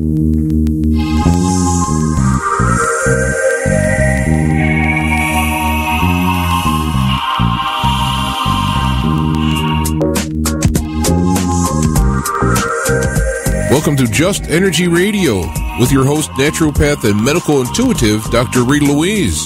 Welcome to Just Energy Radio with your host, naturopath and medical intuitive, Dr. Rita Louise.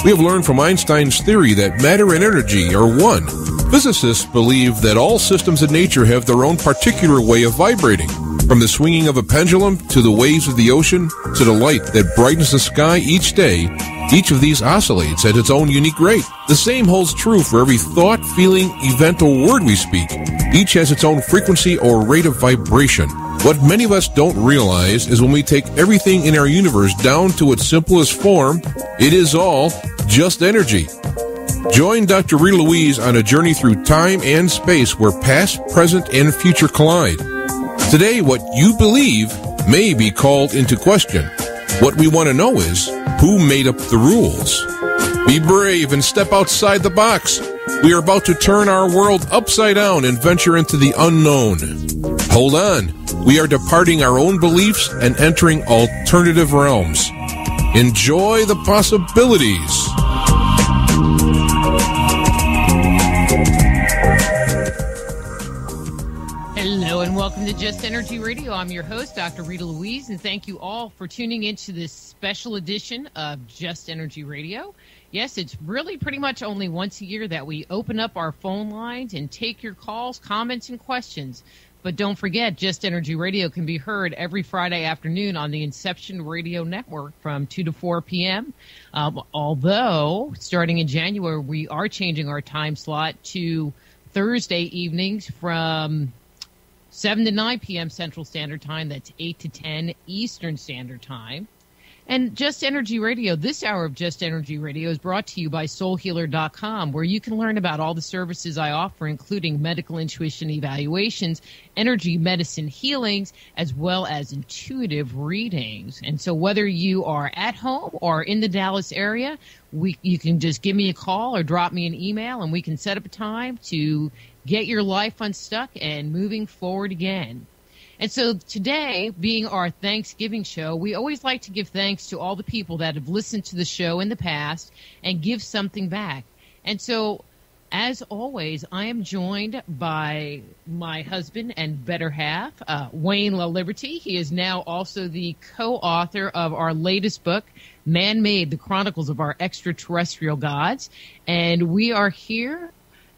We have learned from Einstein's theory that matter and energy are one. Physicists believe that all systems in nature have their own particular way of vibrating. From the swinging of a pendulum to the waves of the ocean to the light that brightens the sky each day, each of these oscillates at its own unique rate. The same holds true for every thought, feeling, event, or word we speak. Each has its own frequency or rate of vibration. What many of us don't realize is when we take everything in our universe down to its simplest form, it is all just energy. Join Dr. Rita Louise on a journey through time and space where past, present, and future collide. Today, what you believe may be called into question. What we want to know is, who made up the rules? Be brave and step outside the box. We are about to turn our world upside down and venture into the unknown. Hold on. We are departing our own beliefs and entering alternative realms. Enjoy the possibilities. Hello and welcome to Just Energy Radio. I'm your host, Dr. Rita Louise, and thank you all for tuning into this special edition of Just Energy Radio. Yes, it's really pretty much only once a year that we open up our phone lines and take your calls, comments, and questions. But don't forget, Just Energy Radio can be heard every Friday afternoon on the Inception Radio Network from 2 to 4 p.m. Although, starting in January, we are changing our time slot to Thursday evenings from 7 to 9 p.m. Central Standard Time. That's 8 to 10 Eastern Standard Time. And Just Energy Radio, this hour of Just Energy Radio is brought to you by SoulHealer.com, where you can learn about all the services I offer, including medical intuition evaluations, energy medicine healings, as well as intuitive readings. And so whether you are at home or in the Dallas area, you can just give me a call or drop me an email, and we can set up a time to get your life unstuck and moving forward again. And so today, being our Thanksgiving show, we always like to give thanks to all the people that have listened to the show in the past and give something back. And so, as always, I am joined by my husband and better half, Wayne Laliberte. He is now also the co-author of our latest book, Man-Made, The Chronicles of Our Extraterrestrial Gods. And we are here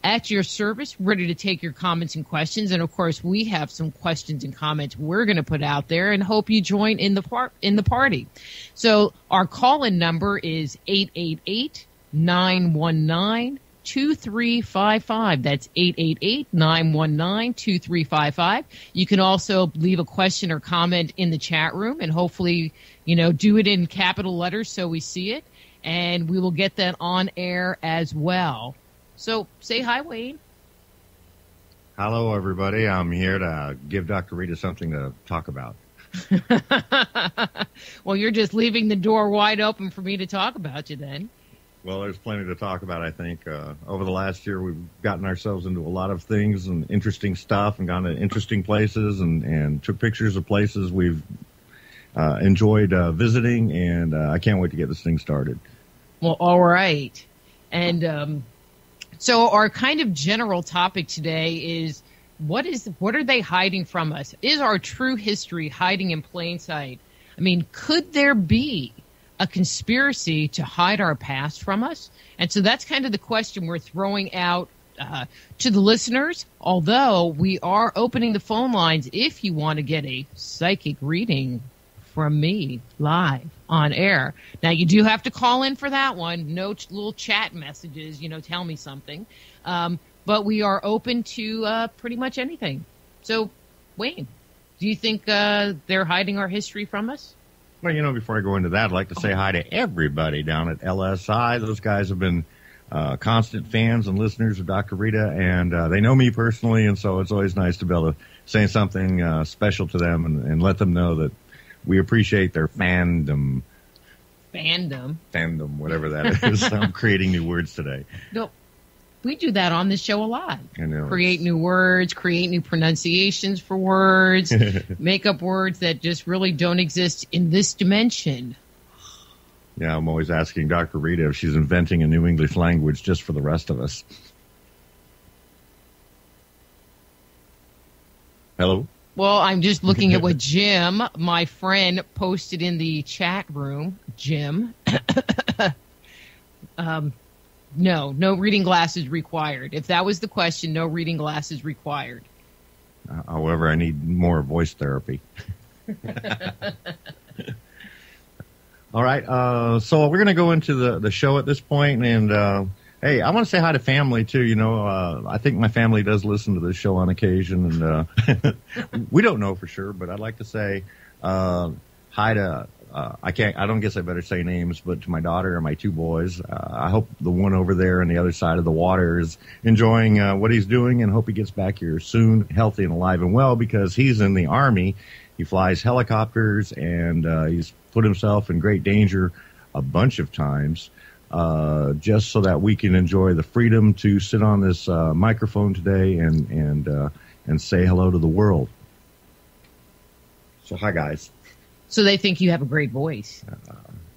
at your service, ready to take your comments and questions. And, of course, we have some questions and comments we're going to put out there and hope you join in the party. So our call-in number is 888-919-2355. That's 888-919-2355. You can also leave a question or comment in the chat room, and hopefully, do it in capital letters so we see it, and we will get that on air as well. So say hi, Wayne. Hello, everybody. I'm here to give Dr. Rita something to talk about. Well, you're just leaving the door wide open for me to talk about you then. Well, there's plenty to talk about, I think. Over the last year, we've gotten ourselves into a lot of things and interesting stuff and gone to interesting places and took pictures of places we've enjoyed visiting, and I can't wait to get this thing started. Well, all right. And so our kind of general topic today is what are they hiding from us? Is our true history hiding in plain sight? I mean, could there be a conspiracy to hide our past from us? And so that's kind of the question we're throwing out to the listeners, although we are opening the phone lines if you want to get a psychic reading from me live on air. Now, you do have to call in for that one. No little chat messages, tell me something. But we are open to pretty much anything. So, Wayne, do you think they're hiding our history from us? Well, before I go into that, I'd like to say hi to everybody down at LSI. Those guys have been constant fans and listeners of Dr. Rita, and they know me personally, and so it's always nice to be able to say something special to them and let them know that we appreciate their fandom. Fandom, whatever that is. I'm creating new words today. No, We do that on this show a lot. I know. Create new words, create new pronunciations for words, make up words that just really don't exist in this dimension. Yeah, I'm always asking Dr. Rita if she's inventing a new English language just for the rest of us. Hello? Well, I'm just looking at what Jim, my friend, posted in the chat room. Jim. No reading glasses required. If that was the question, no reading glasses required. However, I need more voice therapy. All right, so we're going to go into the show at this point, and hey, I want to say hi to family, too. You know, I think my family does listen to this show on occasion, and we don't know for sure, but I'd like to say hi to, I don't guess I better say names, but to my daughter and my two boys. I hope the one over there on the other side of the water is enjoying what he's doing, and hope he gets back here soon, healthy and alive and well, because he's in the Army. He flies helicopters, and he's put himself in great danger a bunch of times, just so that we can enjoy the freedom to sit on this microphone today and say hello to the world. So hi, guys. So they think you have a great voice.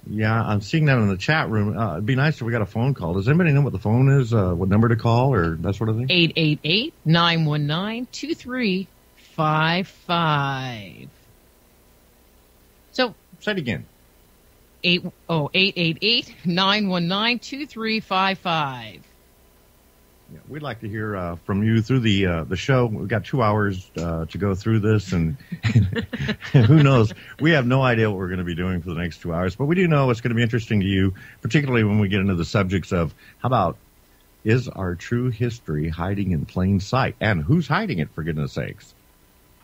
Yeah, I'm seeing that in the chat room. It'd be nice if we got a phone call. Does anybody know what the phone is, what number to call, or that sort of thing? 888-919-2355. So say it again. 888-919-2355. Yeah, we'd like to hear from you through the show. We've got 2 hours to go through this, and who knows? We have no idea what we're going to be doing for the next 2 hours, but we do know it's going to be interesting to you, particularly when we get into the subjects of, how about, is our true history hiding in plain sight? And who's hiding it, for goodness sakes?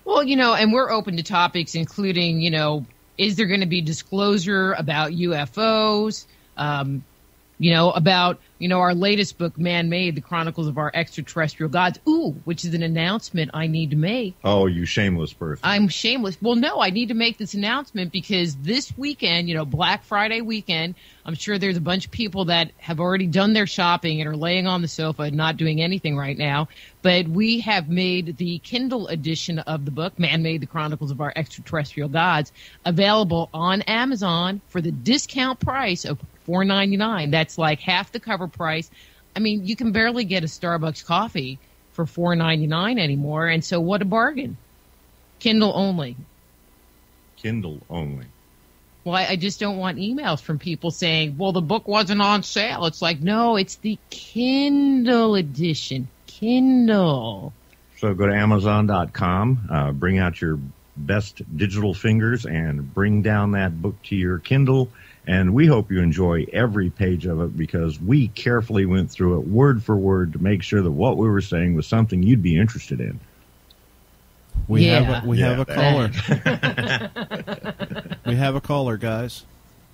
Well, you know, and we're open to topics including, you know, is there going to be disclosure about UFOs? About our latest book, Man-Made, The Chronicles of Our Extraterrestrial Gods. Ooh, which is an announcement I need to make. Oh, you shameless person. I'm shameless. Well, no, I need to make this announcement because this weekend, Black Friday weekend, I'm sure there's a bunch of people that have already done their shopping and are laying on the sofa and not doing anything right now. But we have made the Kindle edition of the book, Man-Made, The Chronicles of Our Extraterrestrial Gods, available on Amazon for the discount price of $4.99. That's like half the cover price. I mean, you can barely get a Starbucks coffee for $4.99 anymore, and so what a bargain. Kindle only. Kindle only. Well, I just don't want emails from people saying, well, the book wasn't on sale. It's like, no, it's the Kindle edition. Kindle. So go to Amazon.com, bring out your best digital fingers, and bring down that book to your Kindle. And we hope you enjoy every page of it, because we carefully went through it word for word to make sure that what we were saying was something you'd be interested in. We have a caller. We have a caller, guys.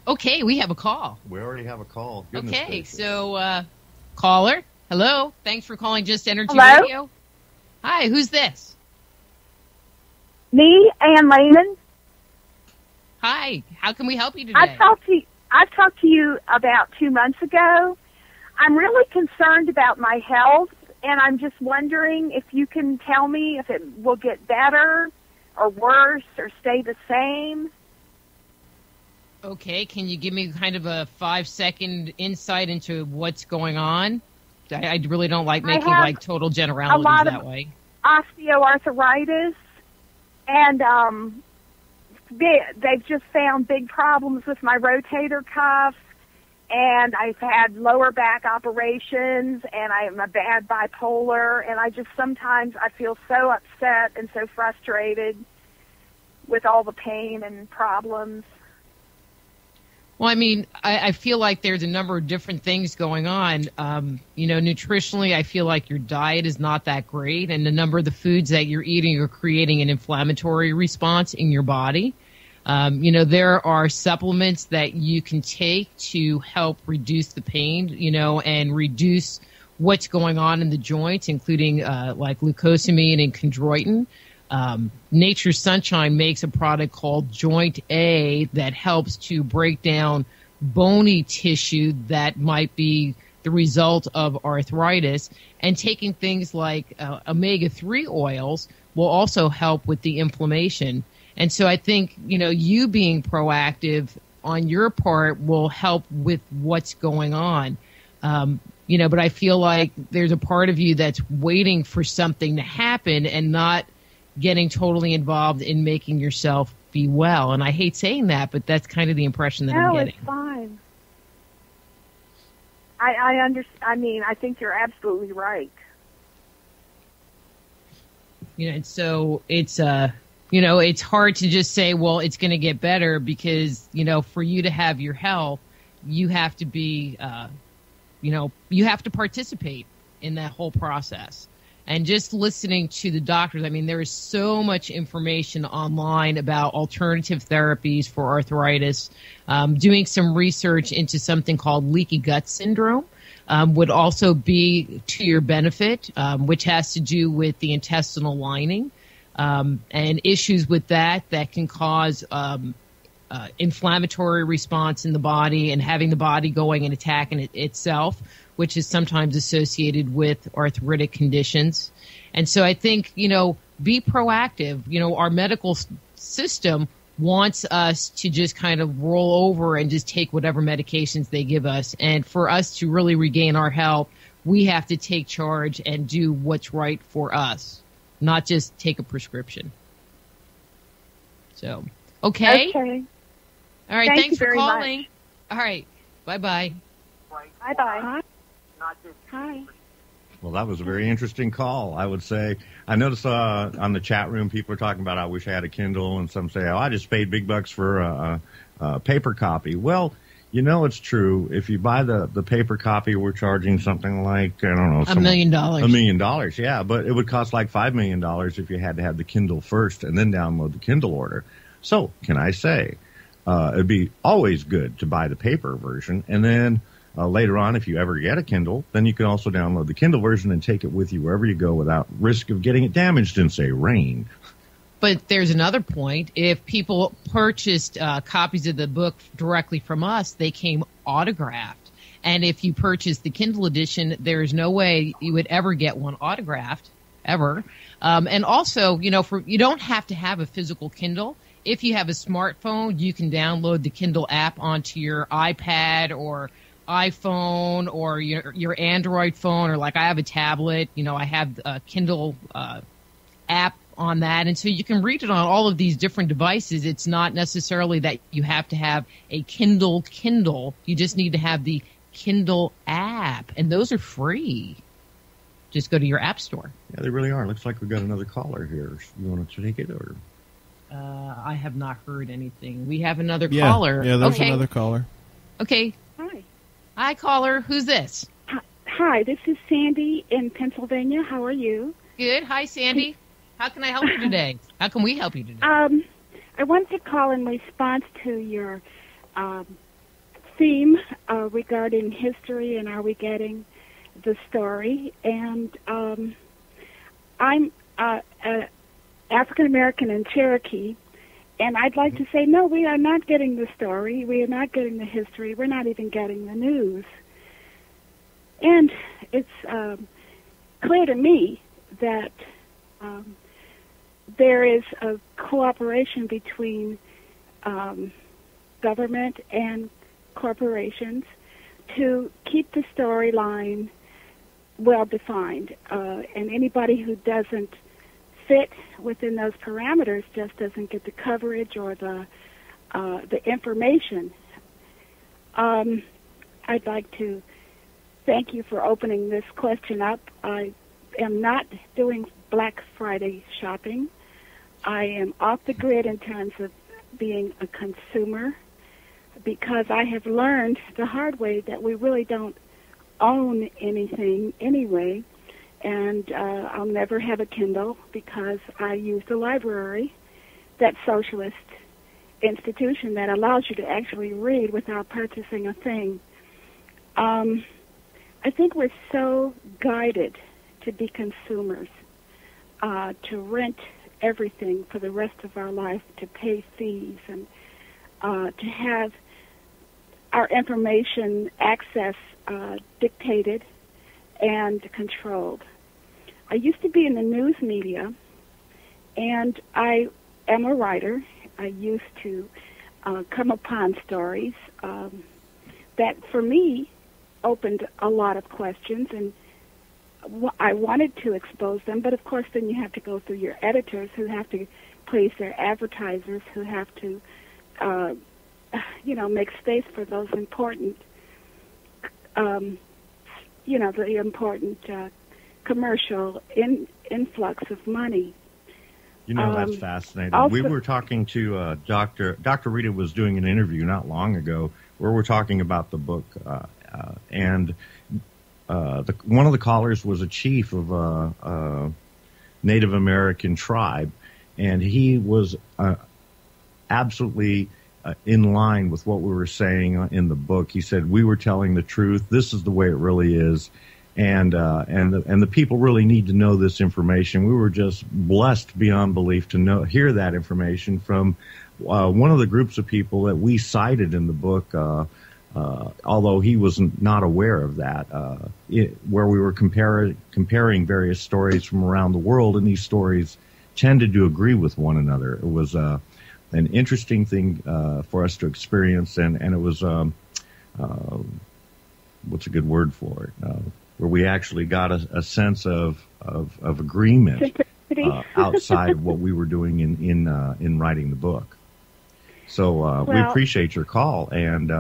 Okay, we have a call. We already have a call. Okay, so caller, hello. Thanks for calling Just Energy Hello? Radio. Hi, who's this? Me, Ann Lehman. Hi, how can we help you today? I talked to you about 2 months ago. I'm really concerned about my health, and I'm just wondering if you can tell me if it will get better or worse or stay the same. Okay, can you give me kind of a 5-second insight into what's going on? I really don't like making like total generalities that way. Osteoarthritis, and they've just found big problems with my rotator cuff, and I've had lower back operations, and I'm a bad bipolar, and sometimes I feel so upset and so frustrated with all the pain and problems. Well, I mean, I feel like there's a number of different things going on. Nutritionally, I feel like your diet is not that great, and the number of the foods that you're eating are creating an inflammatory response in your body. There are supplements that you can take to help reduce the pain, and reduce what's going on in the joints, including like glucosamine and chondroitin. Nature's Sunshine makes a product called Joint A that helps to break down bony tissue that might be the result of arthritis. And taking things like omega-3 oils will also help with the inflammation. And so I think, you being proactive on your part will help with what's going on. But I feel like there's a part of you that's waiting for something to happen and not getting totally involved in making yourself be well. And I hate saying that, but that's kind of the impression that I'm getting. No, it's fine. I understand. I mean, I think you're absolutely right. And so it's it's hard to just say, well, it's going to get better because, for you to have your health, you have to be, you have to participate in that whole process. And just listening to the doctors, I mean, there is so much information online about alternative therapies for arthritis. Doing some research into something called leaky gut syndrome would also be to your benefit, which has to do with the intestinal lining and issues with that can cause inflammatory response in the body and having the body going and attacking itself, which is sometimes associated with arthritic conditions. And so I think, be proactive. Our medical system wants us to just kind of roll over and just take whatever medications they give us. And for us to really regain our health, we have to take charge and do what's right for us, not just take a prescription. So, okay. All right, thanks for calling. Much. All right, bye-bye. Bye-bye. Hi. Well, that was a very interesting call, I would say. I noticed on the chat room people are talking about, I wish I had a Kindle, and some say, I just paid big bucks for a paper copy. Well, it's true. If you buy the paper copy, we're charging something like, I don't know. $1 million. $1 million, yeah. But it would cost like $5 million if you had to have the Kindle first and then download the Kindle order. So, can I say, it'd be always good to buy the paper version, and then later on, if you ever get a Kindle, then you can also download the Kindle version and take it with you wherever you go without risk of getting it damaged in, say, rain. But there's another point. If people purchased copies of the book directly from us, they came autographed. And if you purchased the Kindle edition, there is no way you would ever get one autographed, ever. And also, you don't have to have a physical Kindle. If you have a smartphone, you can download the Kindle app onto your iPad or iPhone or your Android phone, or like I have a tablet, I have a Kindle app on that. And so you can read it on all of these different devices. It's not necessarily that you have to have a Kindle. You just need to have the Kindle app, and those are free. Just go to your app store. Yeah, they really are. Looks like we've got another caller here. You want to take it, or? I have not heard anything. We have another caller. Yeah, there's another caller. Okay. Hi, caller. Who's this? Hi, this is Sandy in Pennsylvania. How are you? Good. Hi, Sandy. How can I help you today? How can we help you today? I wanted to call in response to your theme regarding history and are we getting the story. And I'm African American and Cherokee, and I'd like to say, no, we are not getting the story. We are not getting the history. We're not even getting the news. And it's clear to me that there is a cooperation between government and corporations to keep the storyline well defined. And anybody who doesn't fit within those parameters just doesn't get the coverage or the information. I'd like to thank you for opening this question up. I am not doing Black Friday shopping. I am off the grid in terms of being a consumer because I have learned the hard way that we really don't own anything anyway. And I'll never have a Kindle because I use the library, that socialist institution that allows you to actually read without purchasing a thing. I think we're so guided to be consumers, to rent everything for the rest of our life, to pay fees, and to have our information access dictated and controlled. I used to be in the news media, and I am a writer. I used to come upon stories that, for me, opened a lot of questions, and I wanted to expose them, but of course then you have to go through your editors who have to please their advertisers, who have to, make space for those important, the important commercial influx of money. That's fascinating. Also, we were talking to Dr. Rita was doing an interview not long ago where we're talking about the book, and one of the callers was a chief of a Native American tribe, and he was absolutely in line with what we were saying in the book. He said, we were telling the truth. This is the way it really is. And the people really need to know this information. We were just blessed beyond belief to hear that information from one of the groups of people that we cited in the book, although he was not aware of that, where we were comparing various stories from around the world, and these stories tended to agree with one another. It was an interesting thing for us to experience, and it was what's a good word for it? Where we actually got a sense of agreement outside of what we were doing in writing the book. So we appreciate your call, and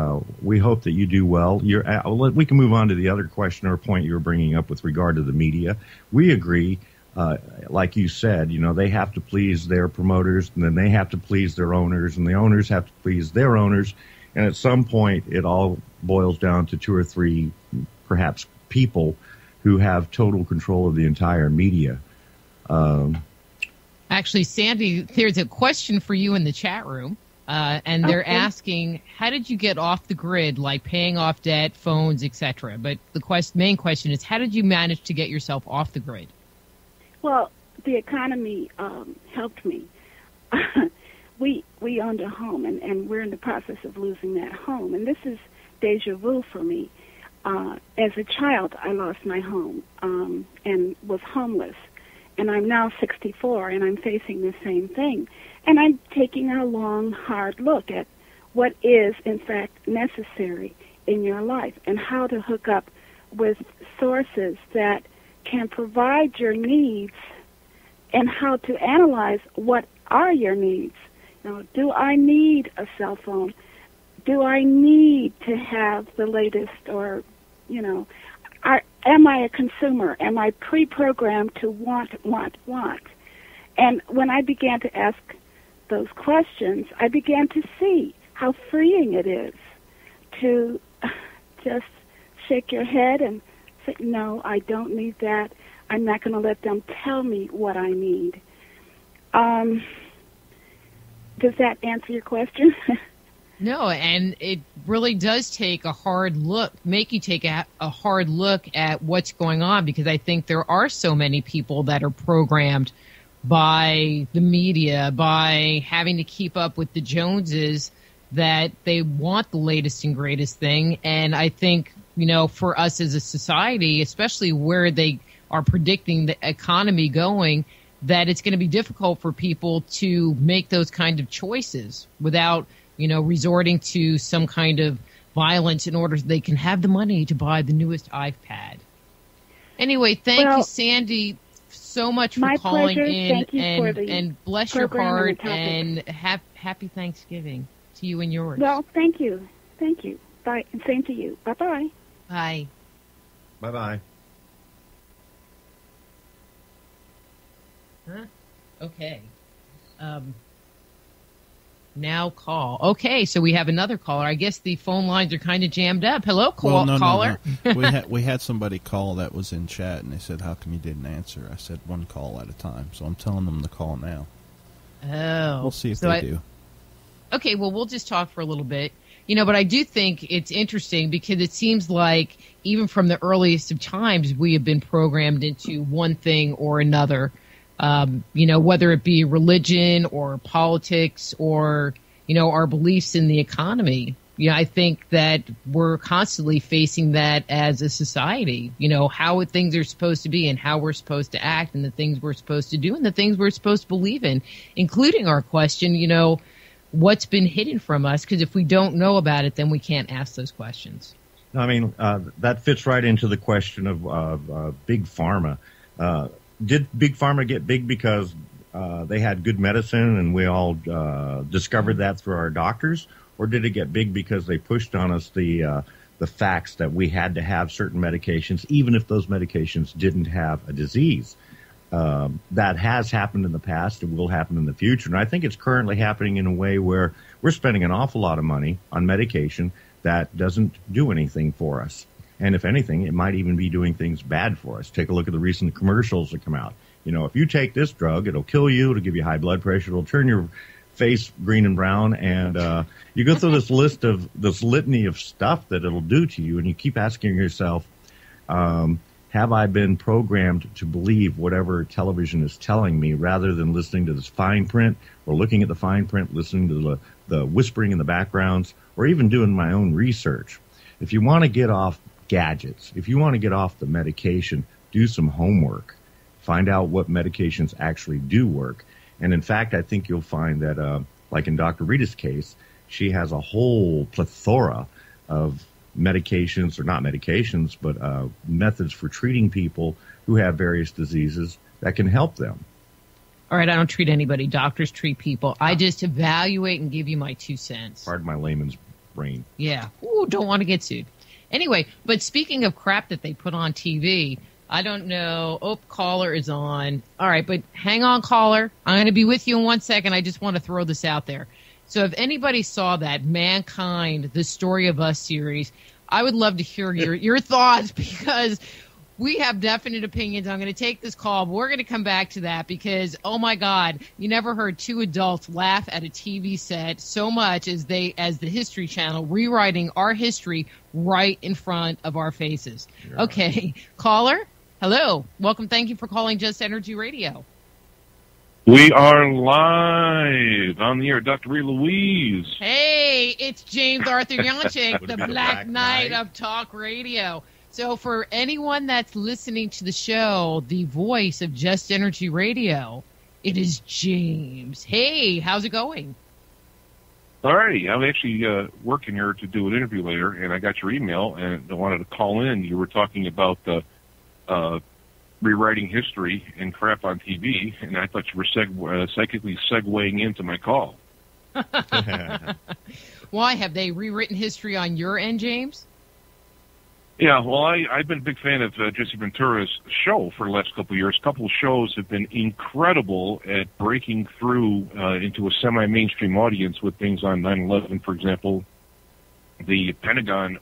we hope that you do well. We can move on to the other question or point you were bringing up with regard to the media. We agree, like you said, they have to please their promoters, and then they have to please their owners, and the owners have to please their owners, and at some point it all boils down to two or three, perhaps, people who have total control of the entire media. Actually, Sandy, there's a question for you in the chat room, and they're asking, how did you get off the grid, like paying off debt, phones, etc.? But the main question is, how did you manage to get yourself off the grid? Well, the economy helped me. We owned a home, and we're in the process of losing that home, and this is deja vu for me. As a child, I lost my home and was homeless. And I'm now 64, and I'm facing the same thing. And I'm taking a long, hard look at what is, in fact, necessary in your life and how to hook up with sources that can provide your needs and how to analyze what are your needs. Do I need a cell phone? Do I need to have the latest or, am I a consumer? Am I pre-programmed to want? And when I began to ask those questions, I began to see how freeing it is to just shake your head and say, no, I don't need that. I'm not going to let them tell me what I need. Does that answer your question? No, and it really does take a hard look, make you take a hard look at what's going on, because I think there are so many people that are programmed by the media, by having to keep up with the Joneses, that they want the latest and greatest thing. And I think, for us as a society, especially where they are predicting the economy going, that it's going to be difficult for people to make those kind of choices without resorting to some kind of violence in order they can have the money to buy the newest iPad. Anyway, thank you, Sandy, so much for calling in, and bless your heart, and happy Thanksgiving to you and yours. Well, thank you. Bye, and same to you. Bye-bye. Bye. Bye-bye. Huh? Okay. Now call. Okay, so we have another caller. I guess the phone lines are kind of jammed up. Hello, caller. No. We had somebody call that was in chat, and they said, how come you didn't answer? I said, one call at a time. So I'm telling them to call now. Oh. We'll see if they do. Okay, well, we'll just talk for a little bit. But I do think it's interesting because it seems like even from the earliest of times, we have been programmed into one thing or another. Whether it be religion or politics or, our beliefs in the economy. Yeah, I think that we're constantly facing that as a society, how things are supposed to be and how we're supposed to act and the things we're supposed to do and the things we're supposed to believe in, including our question, what's been hidden from us? Because if we don't know about it, then we can't ask those questions. I mean, that fits right into the question of Big Pharma. Did Big Pharma get big because they had good medicine and we all discovered that through our doctors? Or did it get big because they pushed on us the facts that we had to have certain medications, even if those medications didn't have a disease? That has happened in the past. It will happen in the future. And I think it's currently happening in a way where we're spending an awful lot of money on medication that doesn't do anything for us. And if anything, it might even be doing things bad for us. Take a look at the recent commercials that come out. If you take this drug, it'll kill you, it'll give you high blood pressure, it'll turn your face green and brown, and you go through this litany of stuff that it'll do to you, and you keep asking yourself, have I been programmed to believe whatever television is telling me rather than listening to this fine print or looking at the fine print, listening to the whispering in the backgrounds, or even doing my own research? If you want to get off gadgets, if you want to get off the medication, do some homework. Find out what medications actually do work. And in fact, I think you'll find that, like in Dr. Rita's case, she has a whole plethora of medications, or not medications, but methods for treating people who have various diseases that can help them. All right, I don't treat anybody. Doctors treat people. I just evaluate and give you my 2 cents. Pardon my layman's brain. Yeah. Ooh, don't want to get sued. Anyway, but speaking of crap that they put on TV, I don't know. Oh, caller is on. All right, but hang on, caller. I'm going to be with you in 1 second. I just want to throw this out there. So if anybody saw that Mankind, The Story of Us series, I would love to hear your thoughts, because we have definite opinions. I'm going to take this call, but we're going to come back to that because, oh my God, you never heard two adults laugh at a TV set so much as the History Channel rewriting our history right in front of our faces. Yeah. Okay, caller, hello, welcome. Thank you for calling Just Energy Radio. We are live on the air, Dr. Rita Louise. Hey, it's James Arthur Yonchik, the Black Knight of Talk Radio. So for anyone that's listening to the show, the voice of Just Energy Radio, it is James. Hey, how's it going? All righty. I'm actually working here to do an interview later, and I got your email, and I wanted to call in. You were talking about rewriting history and crap on TV, and I thought you were psychically segueing into my call. Why? Have they rewritten history on your end, James? Yeah, well, I've been a big fan of Jesse Ventura's show for the last couple of years. A couple of shows have been incredible at breaking through into a semi-mainstream audience with things on 9/11, for example. The Pentagon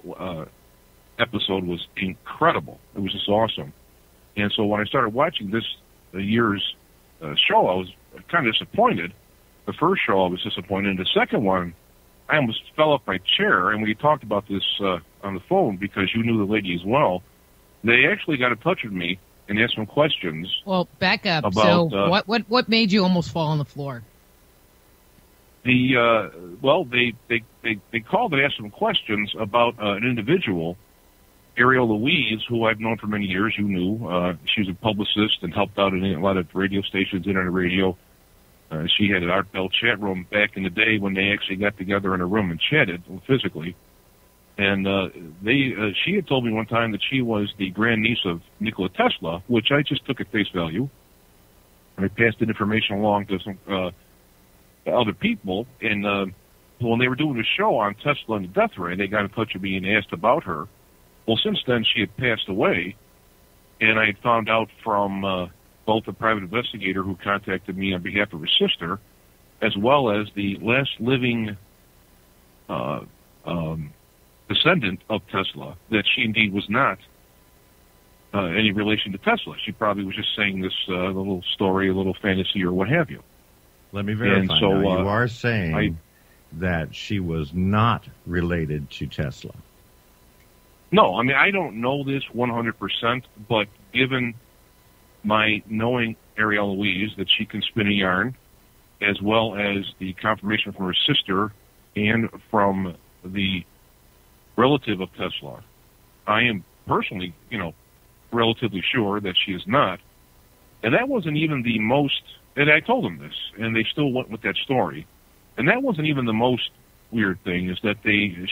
episode was incredible. It was just awesome. And so when I started watching this year's show, I was kind of disappointed. The first show, I was disappointed. The second one, I almost fell off my chair. And we talked about this on the phone because you knew the lady as well. They actually got in touch with me and asked some questions. Well, back up. About, so what made you almost fall on the floor? They called and asked some questions about an individual, Rita Louise, who I've known for many years. You knew. She was a publicist and helped out in a lot of radio stations, internet radio. She had an Art Bell chat room back in the day when they actually got together in a room and chatted physically. And she had told me one time that she was the grandniece of Nikola Tesla, which I just took at face value. And I passed the information along to some other people. And when they were doing a show on Tesla and the death ray, they got in touch with me and asked about her. Well, since then, she had passed away, and I had found out from both the private investigator who contacted me on behalf of her sister, as well as the last living descendant of Tesla, that she indeed was not any relation to Tesla. She probably was just saying this little story, a little fantasy, or what have you. Let me verify. And so, now, you are saying that she was not related to Tesla. No, I mean, I don't know this 100%, but given my knowing Rita Louise, that she can spin a yarn, as well as the confirmation from her sister and from the relative of Tesla. I am personally, relatively sure that she is not. And that wasn't even the most, and I told them this, and they still went with that story. And that wasn't even the most weird thing, is that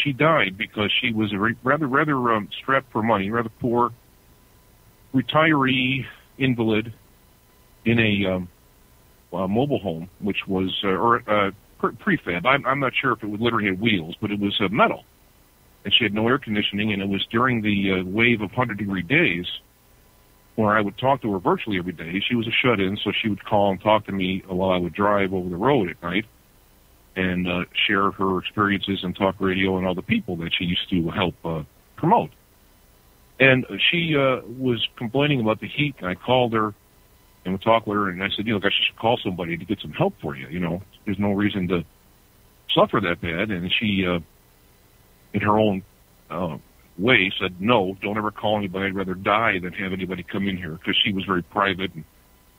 she died because she was a rather strapped for money, rather poor retiree invalid in a mobile home, which was, prefab. I'm not sure if it would literally have wheels, but it was metal. And she had no air conditioning, and it was during the wave of 100-degree days where I would talk to her virtually every day. She was a shut-in, so she would call and talk to me while I would drive over the road at night and share her experiences in talk radio and all the people that she used to help promote. And she was complaining about the heat, and I called her and would talk with her, and I said, I should call somebody to get some help for you. There's no reason to suffer that bad. And she, in her own way, said, no, don't ever call anybody. I'd rather die than have anybody come in here, because she was very private, and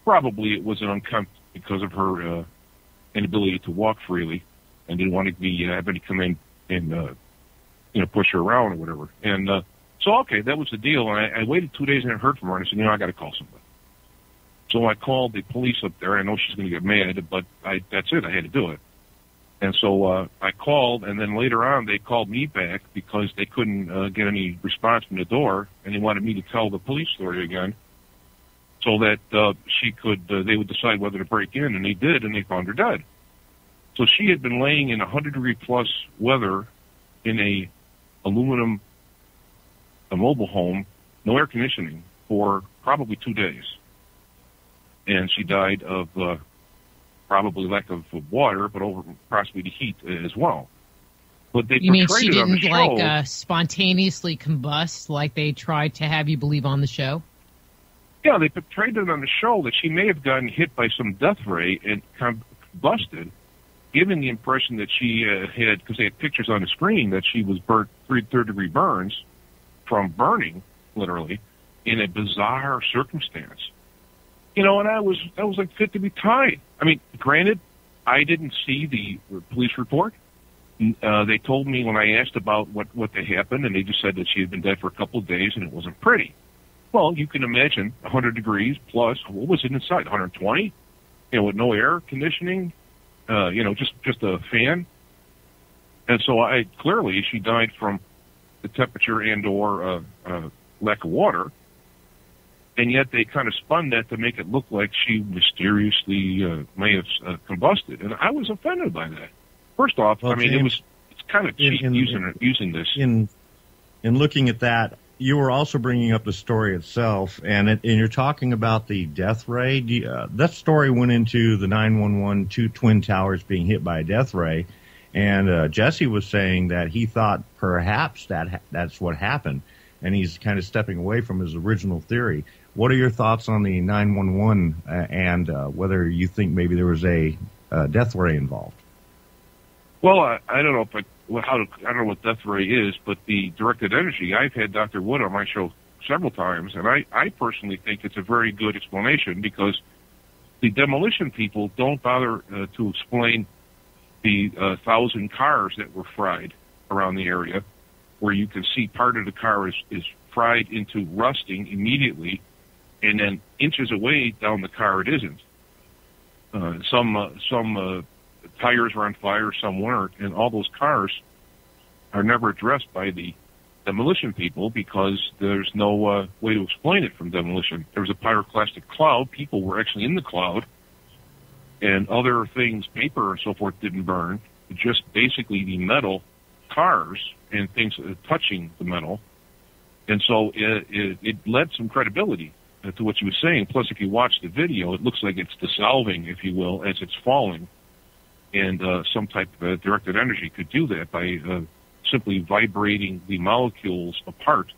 probably it was an uncomfort because of her inability to walk freely, and didn't want to have anybody come in and push her around or whatever. And so, okay, that was the deal. And I waited 2 days and I heard from her, and I said, I got to call somebody. So I called the police up there. I know she's going to get mad, but that's it. I had to do it. And so I called, and then later on they called me back because they couldn't get any response from the door, and they wanted me to tell the police story again so that they would decide whether to break in, and they did, and they found her dead. So she had been laying in 100-degree plus weather in a aluminum mobile home, no air conditioning, for probably 2 days. And she died of probably lack of water, but possibly the heat as well. But they You mean she portrayed it on the didn't show. Spontaneously combust like they tried to have you believe on the show? Yeah, they portrayed it on the show that she may have gotten hit by some death ray and combusted, giving the impression that she had, because they had pictures on the screen, that she was burnt, third-degree burns from burning, literally, in a bizarre circumstance. And I was like fit to be tied. I mean, granted, I didn't see the police report. They told me when I asked about what had happened, and they just said that she had been dead for a couple of days and it wasn't pretty. Well, you can imagine 100 degrees plus, what was it inside, 120? With no air conditioning, just a fan. And so clearly she died from the temperature and or lack of water. And yet they kind of spun that to make it look like she mysteriously may have combusted. And I was offended by that. First off, well, James, it's kind of cheap using this. In looking at that, you were also bringing up the story itself, and you're talking about the death ray. That story went into the 911, 2 twin towers being hit by a death ray, and Jesse was saying that he thought perhaps that's what happened, and he's kind of stepping away from his original theory. What are your thoughts on the 911 and whether you think maybe there was a death ray involved? Well, I don't know I don't know what death ray is, but the directed energy, I've had Dr. Wood on my show several times, and I personally think it's a very good explanation, because the demolition people don't bother to explain the 1,000 cars that were fried around the area, where you can see part of the car is fried into rusting immediately, and then inches away down the car it isn't. Some tires were on fire, some weren't, and all those cars are never addressed by the demolition people because there's no way to explain it from demolition. There was a pyroclastic cloud. People were actually in the cloud, and other things, paper and so forth, didn't burn. Just basically the metal cars and things touching the metal. And so it led some credibility to what you were saying. Plus, if you watch the video, it looks like it's dissolving, if you will, as it's falling. And some type of directed energy could do that by simply vibrating the molecules apart,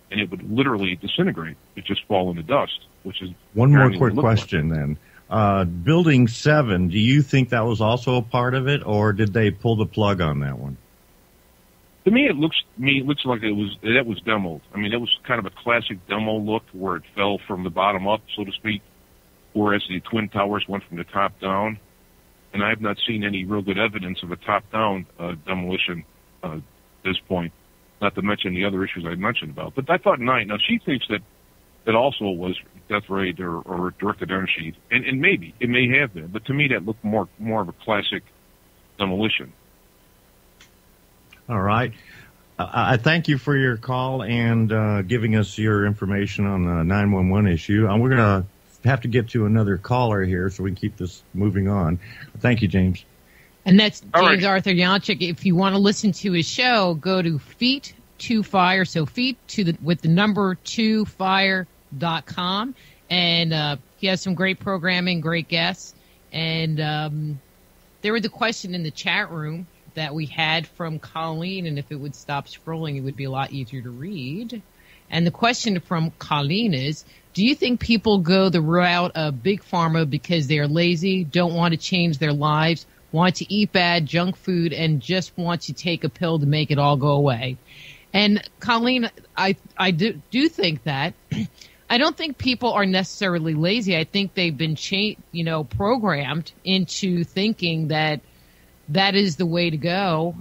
and it would literally disintegrate. It just fall into dust, which is... One more quick question then. Building 7, do you think that was also a part of it, or did they pull the plug on that one? To me, it looks like that was demoed. I mean, it was kind of a classic demo look where it fell from the bottom up, so to speak, whereas the Twin Towers went from the top down. And I have not seen any real good evidence of a top-down demolition this point, not to mention the other issues I mentioned about. But I thought 9. Now, she thinks that also was death ray or directed energy, and maybe it may have been, but to me that looked more of a classic demolition. All right. I thank you for your call and giving us your information on the 911 issue. We're going to have to get to another caller here so we can keep this moving on. Thank you, James. And that's James right. Arthur Janchik. If you want to listen to his show, go to Feet to Fire. So feet with the number 2fire.com. And he has some great programming, great guests. And there was a question in the chat room that we had from Colleen, and if it would stop scrolling, it would be a lot easier to read. And the question from Colleen is, do you think people go the route of big pharma because they are lazy, don't want to change their lives, want to eat bad junk food, and just want to take a pill to make it all go away? And Colleen, I do think that. I don't think people are necessarily lazy. I think they've been programmed into thinking that is the way to go.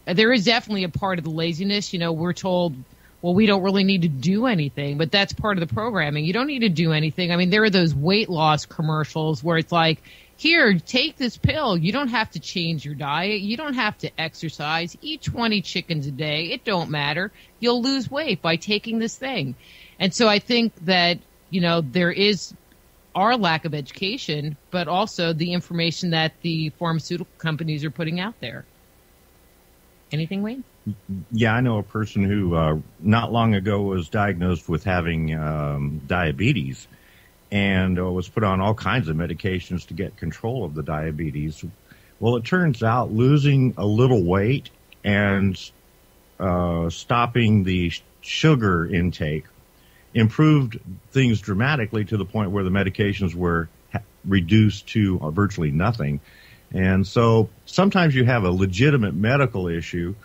There is definitely a part of the laziness. We're told, well, we don't really need to do anything, but that's part of the programming. You don't need to do anything. I mean, there are those weight loss commercials where it's like, here, take this pill. You don't have to change your diet. You don't have to exercise. Eat 20 chickens a day. It don't matter. You'll lose weight by taking this thing. And so I think that, there is our lack of education, but also the information that the pharmaceutical companies are putting out there. Anything, Wayne? Yeah, I know a person who not long ago was diagnosed with having diabetes and was put on all kinds of medications to get control of the diabetes. Well, it turns out losing a little weight and stopping the sugar intake improved things dramatically to the point where the medications were reduced to virtually nothing. And so sometimes you have a legitimate medical issue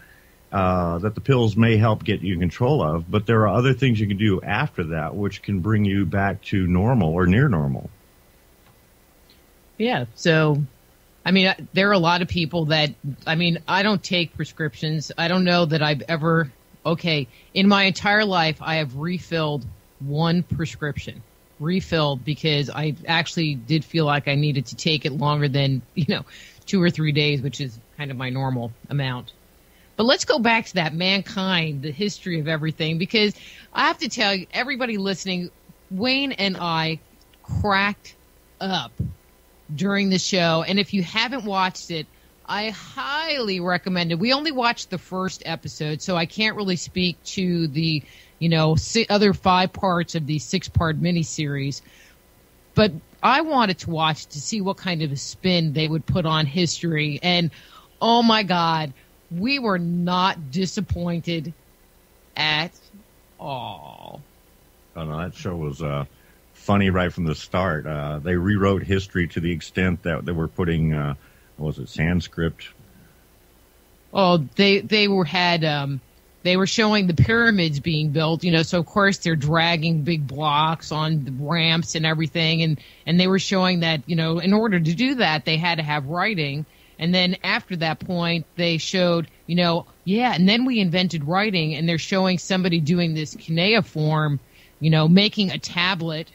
that the pills may help get you control of, but there are other things you can do after that which can bring you back to normal or near normal. Yeah, so, there are a lot of people that, I don't take prescriptions. I don't know that I've ever, in my entire life, I have refilled one prescription. Refilled because I actually did feel like I needed to take it longer than, 2 or 3 days, which is kind of my normal amount. But let's go back to that mankind, the history of everything, because I have to tell you, everybody listening, Wayne and I cracked up during the show. And if you haven't watched it, I highly recommend it. We only watched the first episode, so I can't really speak to the other 5 parts of the 6-part miniseries. But I wanted to watch to see what kind of a spin they would put on history. And, oh, my God, we were not disappointed at all. Oh, no, that show was funny right from the start. They rewrote history to the extent that they were putting, Sanskrit? Oh, they were showing the pyramids being built, so of course they're dragging big blocks on the ramps and everything. And they were showing that, in order to do that, they had to have writing. And then after that point, they showed, and then we invented writing, and they're showing somebody doing this cuneiform, making a tablet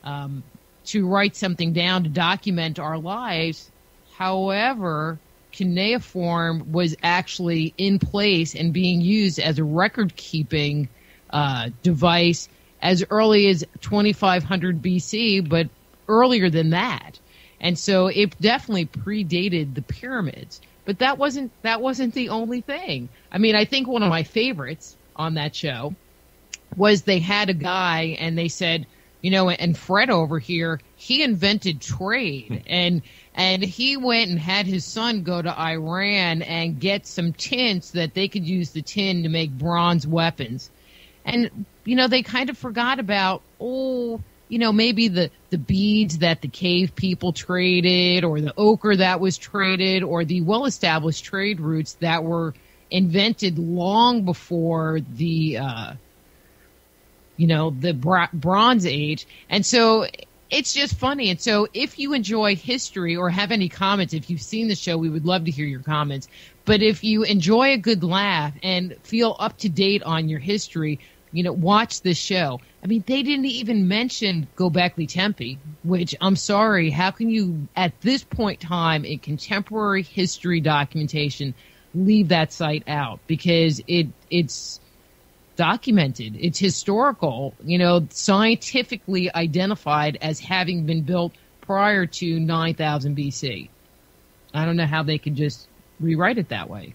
to write something down to document our lives. However, cuneiform was actually in place and being used as a record-keeping device as early as 2500 BC, but earlier than that. And so it definitely predated the pyramids. But that wasn't the only thing. I think one of my favorites on that show was they had a guy and they said, and Fred over here, he invented trade. And he went and had his son go to Iran and get some tin so that they could use the tin to make bronze weapons. And, they kind of forgot about, maybe the beads that the cave people traded, or the ochre that was traded, or the well-established trade routes that were invented long before the Bronze Age. And so It's just funny. And so if you enjoy history or have any comments, if you've seen the show, we would love to hear your comments. But if you enjoy a good laugh and feel up to date on your history, watch this show. I mean, they didn't even mention Göbekli Tepe, which I'm sorry. How can you, at this point in time in contemporary history documentation, leave that site out? Because it's documented. It's historical, scientifically identified as having been built prior to 9000 BC. I don't know how they could just rewrite it that way.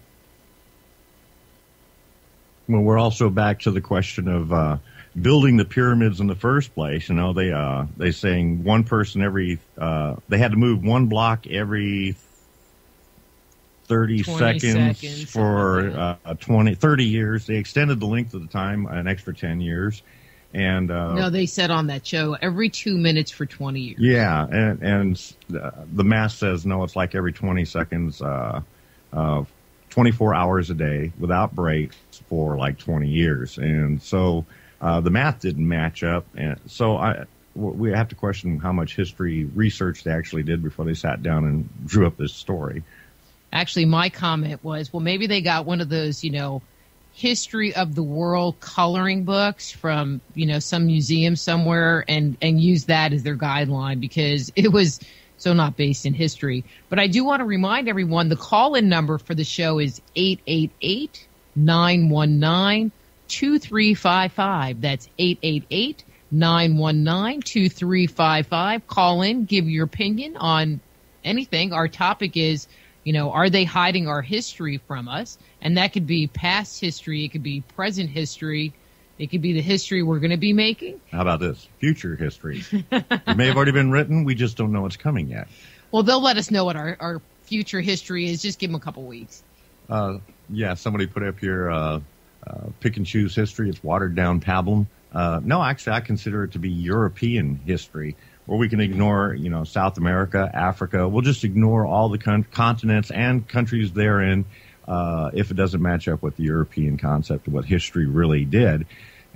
Well, we're also back to the question of building the pyramids in the first place. They saying one person they had to move one block every 30 seconds for 30 years. They extended the length of the time an extra 10 years. And no, they said on that show every 2 minutes for 20 years. Yeah, and the math says no, it's like every 20 seconds, 24 hours a day without breaks for like 20 years. And so the math didn't match up. And so we have to question how much history research they actually did before they sat down and drew up this story. Actually, my comment was, well, maybe they got one of those, history of the world coloring books from, some museum somewhere and use that as their guideline, because it was so not based in history. But I do want to remind everyone, the call-in number for the show is 888-919-2355. That's 888-919-2355. Call in, give your opinion on anything. Our topic is, are they hiding our history from us? And that could be past history. It could be present history. It could be the history we're going to be making. How about this? Future history. It may have already been written. We just don't know what's coming yet. Well, they'll let us know what our future history is. Just give them a couple weeks. Yeah, somebody put up here, pick and choose history. It's watered down pablum. No, actually, I consider it to be European history, where we can ignore, South America, Africa. We'll just ignore all the continents and countries therein if it doesn't match up with the European concept of what history really did.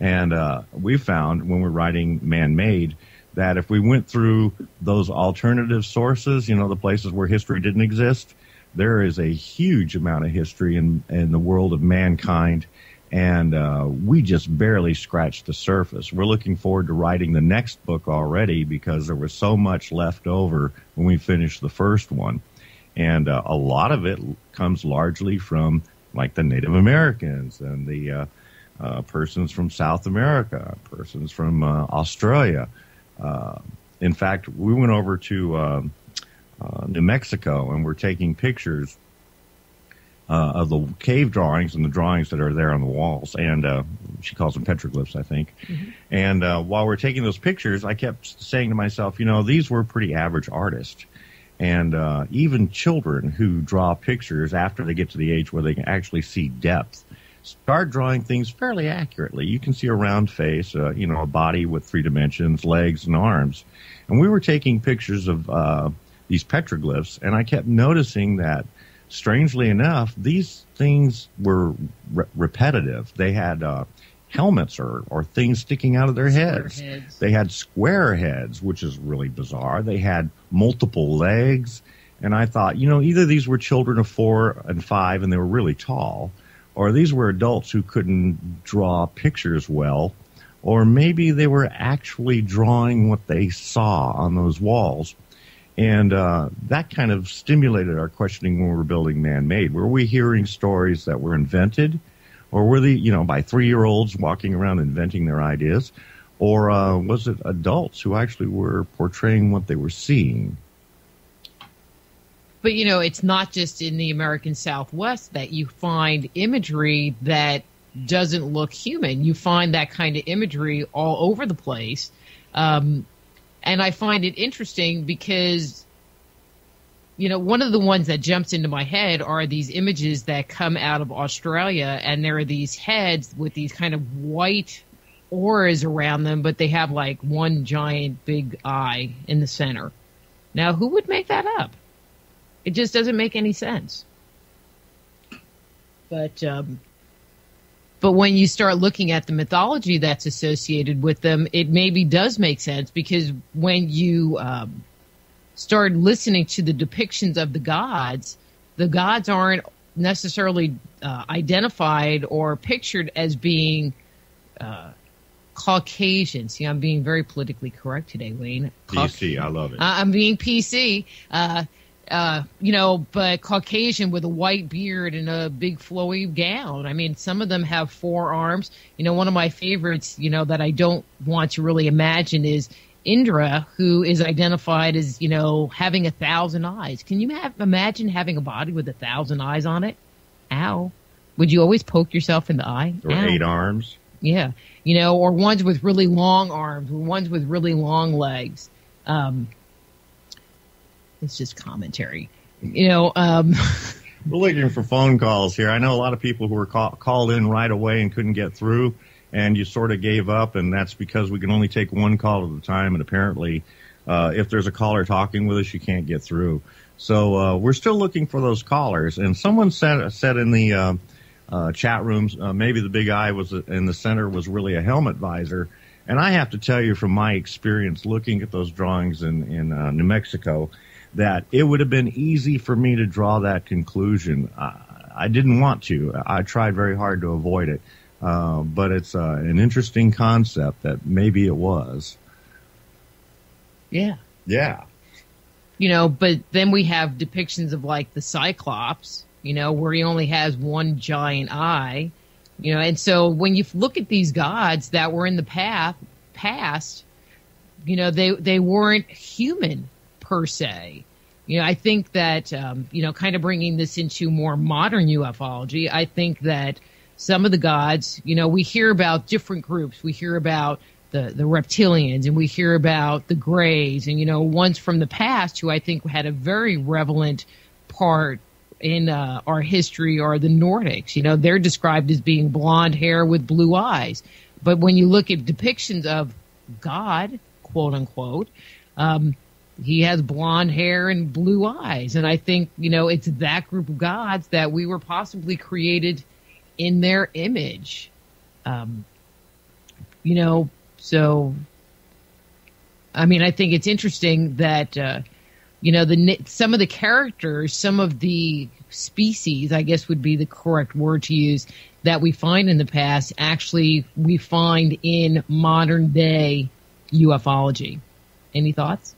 And we found when we're writing man-made that if we went through those alternative sources, the places where history didn't exist, there is a huge amount of history in the world of mankind. And we just barely scratched the surface. We're looking forward to writing the next book already because there was so much left over when we finished the first one. And a lot of it comes largely from, like, the Native Americans and the persons from South America, persons from Australia. In fact, we went over to New Mexico and we're taking pictures of the cave drawings and the drawings that are there on the walls. And she calls them petroglyphs, I think. Mm-hmm. And while we're taking those pictures, I kept saying to myself, these were pretty average artists. And even children who draw pictures after they get to the age where they can actually see depth start drawing things fairly accurately. You can see a round face, a body with 3 dimensions, legs and arms. And we were taking pictures of these petroglyphs, and I kept noticing that, strangely enough, these things were repetitive. They had helmets or things sticking out of their heads. They had square heads, which is really bizarre. They had multiple legs. And I thought, either these were children of 4 and 5 and they were really tall, or these were adults who couldn't draw pictures well, or maybe they were actually drawing what they saw on those walls. And that kind of stimulated our questioning when we were building Man-Made. Were we hearing stories that were invented? Or were they, by 3-year-olds walking around inventing their ideas? Or was it adults who actually were portraying what they were seeing? But, it's not just in the American Southwest that you find imagery that doesn't look human. You find that kind of imagery all over the place. And I find it interesting because, one of the ones that jumps into my head are these images that come out of Australia, and there are these heads with these kind of white auras around them, but they have like one giant big eye in the center. Now, who would make that up? It just doesn't make any sense. But But when you start looking at the mythology that's associated with them, it maybe does make sense, because when you start listening to the depictions of the gods aren't necessarily identified or pictured as being Caucasian. See, I'm being very politically correct today, Wayne. PC, I love it. I'm being PC. But Caucasian with a white beard and a big flowy gown. I mean, some of them have 4 arms. One of my favorites, that I don't want to really imagine is Indra, who is identified as, having 1,000 eyes. Can you imagine having a body with 1,000 eyes on it? Ow. Would you always poke yourself in the eye? Or Ow. 8 arms. Yeah. Or ones with really long arms, or ones with really long legs. It's just commentary. We're looking for phone calls here. I know a lot of people who were called in right away and couldn't get through, and you sort of gave up, and that's because we can only take one call at a time, and apparently if there's a caller talking with us, you can't get through. So we're still looking for those callers. And someone said in the chat rooms, maybe the big eye was in the center was really a helmet visor. And I have to tell you from my experience looking at those drawings in New Mexico, that it would have been easy for me to draw that conclusion. I didn't want to. I tried very hard to avoid it. But it's an interesting concept that maybe it was. Yeah. Yeah. But then we have depictions of like the Cyclops, where he only has one giant eye, and so when you look at these gods that were in the past, they weren't human per se. I think that, kind of bringing this into more modern ufology, I think that some of the gods, we hear about different groups. We hear about the reptilians, and we hear about the Greys, and, ones from the past who I think had a very relevant part in our history are the Nordics. They're described as being blonde hair with blue eyes. But when you look at depictions of God, quote unquote, he has blonde hair and blue eyes. And I think, it's that group of gods that we were possibly created in their image. So, I mean, I think it's interesting that, some of the characters, some of the species, I guess would be the correct word to use, that we find in the past, actually we find in modern day ufology. Any thoughts?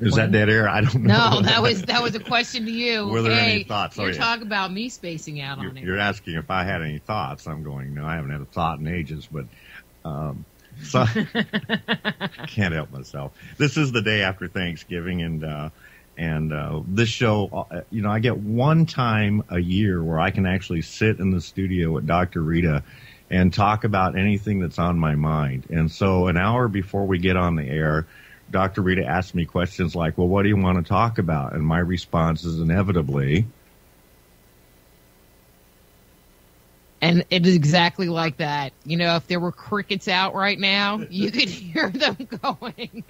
Is that dead air? I don't know. No, that was a question to you. Were there any thoughts? You're talking about me spacing out on it. You're asking if I had any thoughts. I'm going, no, I haven't had a thought in ages, but so can't help myself. This is the day after Thanksgiving, and this show, I get one time a year where I can actually sit in the studio with Dr. Rita and talk about anything that's on my mind. And so an hour before we get on the air, Dr. Rita asked me questions like, well, what do you want to talk about? And my response is inevitably. And it is exactly like that. If there were crickets out right now, you could hear them going.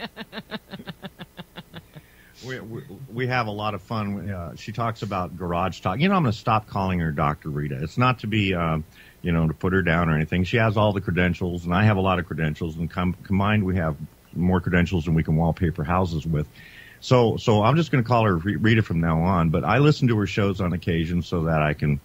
We have a lot of fun. She talks about garage talk. I'm going to stop calling her Dr. Rita. It's not to be, to put her down or anything. She has all the credentials, and I have a lot of credentials, and combined we have more credentials than we can wallpaper houses with. So I'm just going to call her Rita from now on. But I listen to her shows on occasion so that I can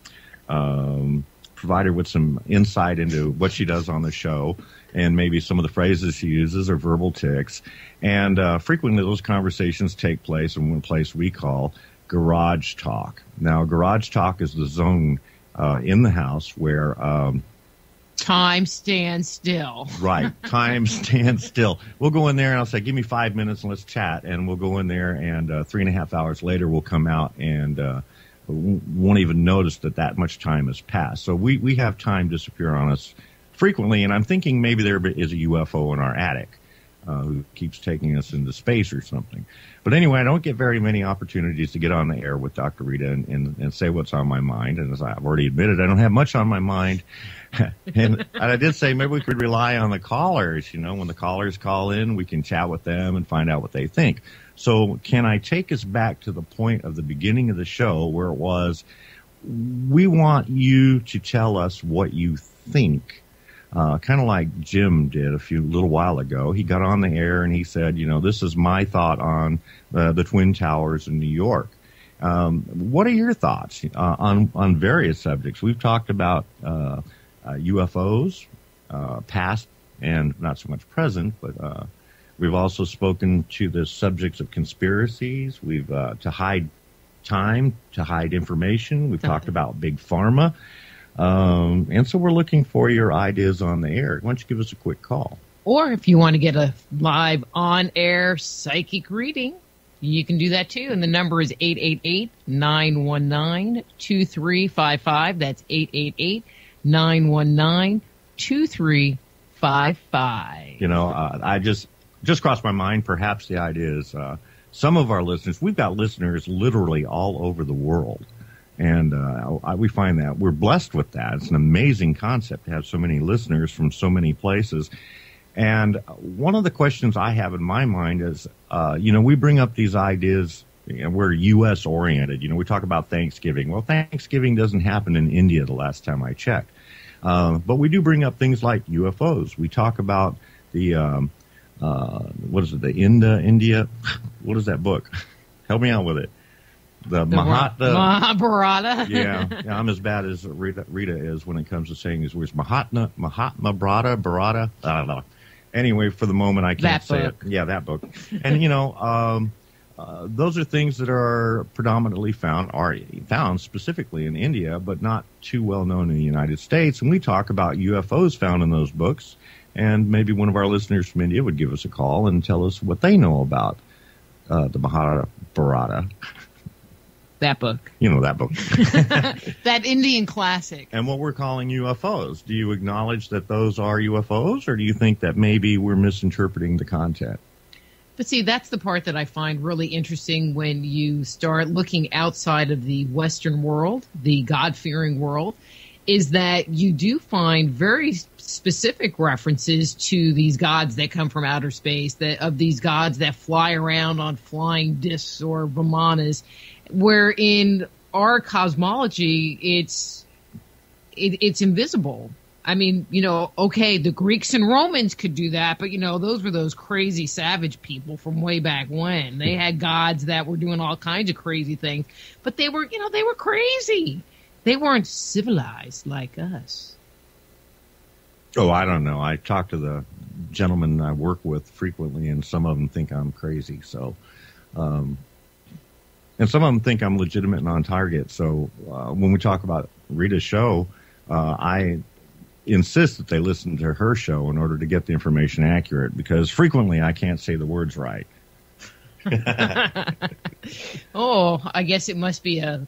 provide her with some insight into what she does on the show, and maybe some of the phrases she uses are verbal tics. And frequently those conversations take place in one place we call garage talk. Now, garage talk is the zone in the house where time stands still. Right. Time stands still. We'll go in there and I'll say, give me 5 minutes and let's chat. And we'll go in there, and 3.5 hours later we'll come out and won't even notice that much time has passed. So we have time disappear on us frequently. And I'm thinking maybe there is a UFO in our attic who keeps taking us into space or something. But anyway, I don't get very many opportunities to get on the air with Dr. Rita and say what's on my mind. And as I've already admitted, I don't have much on my mind. And I did say maybe we could rely on the callers. When the callers call in, we can chat with them and find out what they think. So can I take us back to the point of the beginning of the show where it was, we want you to tell us what you think. Kind of like Jim did a little while ago. He got on the air and he said, this is my thought on the Twin Towers in New York. What are your thoughts on various subjects? We've talked about UFOs, past and not so much present, but we've also spoken to the subjects of conspiracies. We've to hide time, to hide information. We've talked about big pharma. And so we're looking for your ideas on the air. Why don't you give us a quick call? Or if you want to get a live on-air psychic reading, you can do that too. And the number is 888-919-2355. That's 888-919-2355. I just crossed my mind. Perhaps the idea is some of our listeners, we've got listeners literally all over the world. And we find that we're blessed with that. It's an amazing concept to have so many listeners from so many places. And one of the questions I have in my mind is, we bring up these ideas, we're U.S. oriented. We talk about Thanksgiving. Well, Thanksgiving doesn't happen in India the last time I checked. But we do bring up things like UFOs. We talk about the, the India, what is that book? Help me out with it. The Mahabharata. Yeah, I'm as bad as Rita is when it comes to saying these words. Mahatma Bharata. I don't know. Anyway, for the moment, I can't say it. Yeah, that book. And those are things that are predominantly found specifically in India, but not too well known in the United States. And we talk about UFOs found in those books. And maybe one of our listeners from India would give us a call and tell us what they know about the Mahabharata. That book. That book. That Indian classic. And what we're calling UFOs. Do you acknowledge that those are UFOs, or do you think that maybe we're misinterpreting the content? But see, that's the part that I find really interesting when you start looking outside of the Western world, the God-fearing world, is that you do find very specific references to these gods that come from outer space, of these gods that fly around on flying discs or vimanas, where in our cosmology, it's invisible. I mean, okay, the Greeks and Romans could do that, but those were those crazy savage people from way back when. They had gods that were doing all kinds of crazy things, but they were crazy. They weren't civilized like us. Oh, I don't know. I talk to the gentlemen I work with frequently, and some of them think I'm crazy. So, and some of them think I'm legitimate and on target. So when we talk about Rita's show, I insist that they listen to her show in order to get the information accurate, because frequently I can't say the words right. Oh, I guess it must be a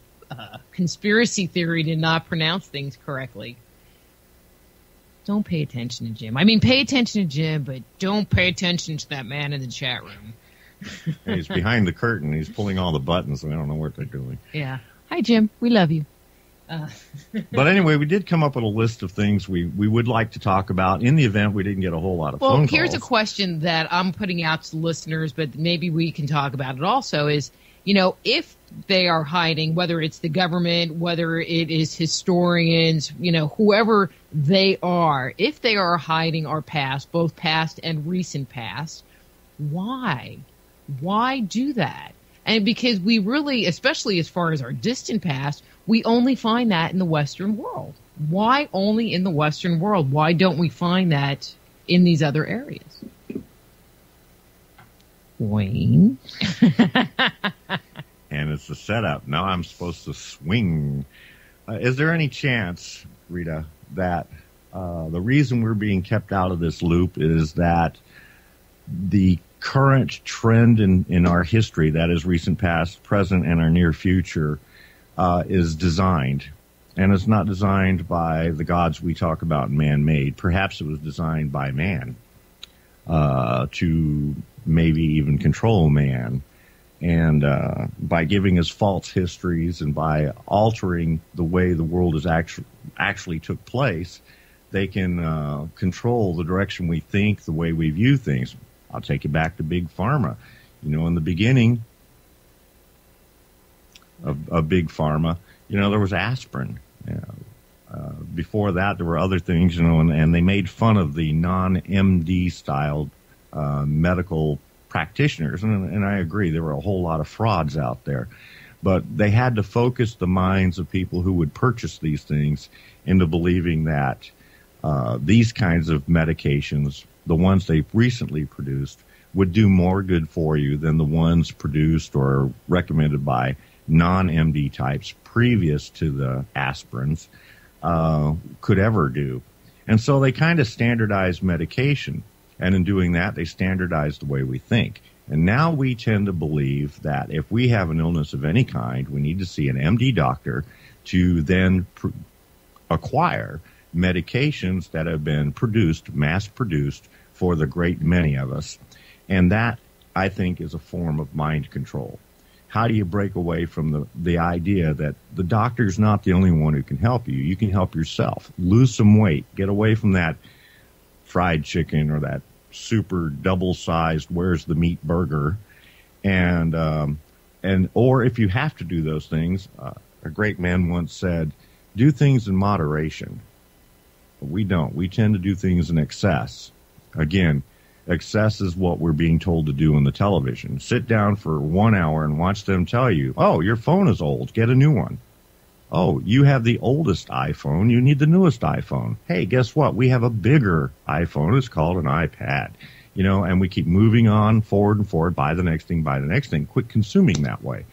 conspiracy theory to not pronounce things correctly. Don't pay attention to Jim. I mean, pay attention to Jim, but don't pay attention to that man in the chat room. He's behind the curtain. He's pulling all the buttons, and I don't know what they're doing. Yeah. Hi, Jim. We love you. But anyway, we did come up with a list of things we would like to talk about. In the event we didn't get a whole lot of phone calls. Well, here's a question that I'm putting out to listeners, but maybe we can talk about it also is, if they are hiding, whether it's the government, whether it is historians, whoever they are, if they are hiding our past, both past and recent past, why? Why do that? And because we really, especially as far as our distant past, we only find that in the Western world. Why only in the Western world? Why don't we find that in these other areas? Wayne? And it's the setup. Now I'm supposed to swing. Is there any chance, Rita, that the reason we're being kept out of this loop is that the current trend in our history, that is recent past, present, and our near future, is designed? And it's not designed by the gods we talk about, man-made. Perhaps it was designed by man to maybe even control man. And by giving us false histories and by altering the way the world is actually took place, they can control the direction we think, the way we view things. I'll take you back to Big Pharma. In the beginning of Big Pharma, There was aspirin. Before that, there were other things, and they made fun of the non-MD styled medical practitioners. And I agree, there were a whole lot of frauds out there. But they had to focus the minds of people who would purchase these things into believing that these kinds of medications, the ones they recently produced, would do more good for you than the ones produced or recommended by non-MD types previous to the aspirins could ever do. And so they kind of standardized medication. And in doing that, they standardized the way we think. And now we tend to believe that if we have an illness of any kind, we need to see an MD doctor to then acquire medications that have been produced, mass-produced, for the great many of us. And that, I think, is a form of mind control. How do you break away from the idea that the doctor's not the only one who can help you? You can help yourself. Lose some weight. Get away from that fried chicken or that super double-sized where's the meat burger. Or if you have to do those things, a great man once said, do things in moderation. But we don't. We tend to do things in excess. Again, excess is what we're being told to do on the television. Sit down for 1 hour and watch them tell you, oh, your phone is old, get a new one. Oh, you have the oldest iPhone, you need the newest iPhone. Hey, guess what? We have a bigger iPhone. It's called an iPad. And we keep moving on forward and forward, buy the next thing, buy the next thing. Quit consuming that way.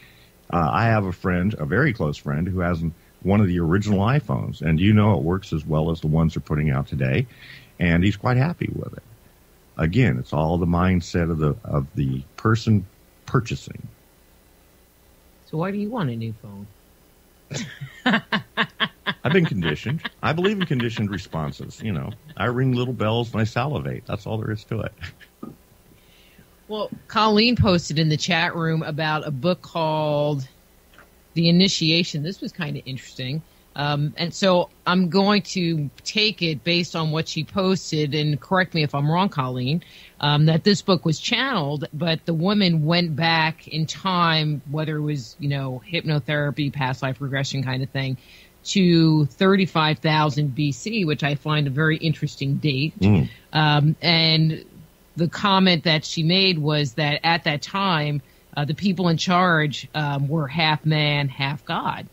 I have a friend, a very close friend, who has one of the original iPhones. And it works as well as the ones they're putting out today. And he's quite happy with it. Again, it's all the mindset of the person purchasing. So why do you want a new phone? I've been conditioned. I believe in conditioned responses. I ring little bells and I salivate. That's all there is to it. Well, Colleen posted in the chat room about a book called The Initiation. This was kind of interesting. And so I'm going to take it based on what she posted, and correct me if I'm wrong, Colleen, that this book was channeled, but the woman went back in time, whether it was, hypnotherapy, past life regression kind of thing, to 35,000 BC, which I find a very interesting date. And the comment that she made was that at that time, the people in charge were half man, half God.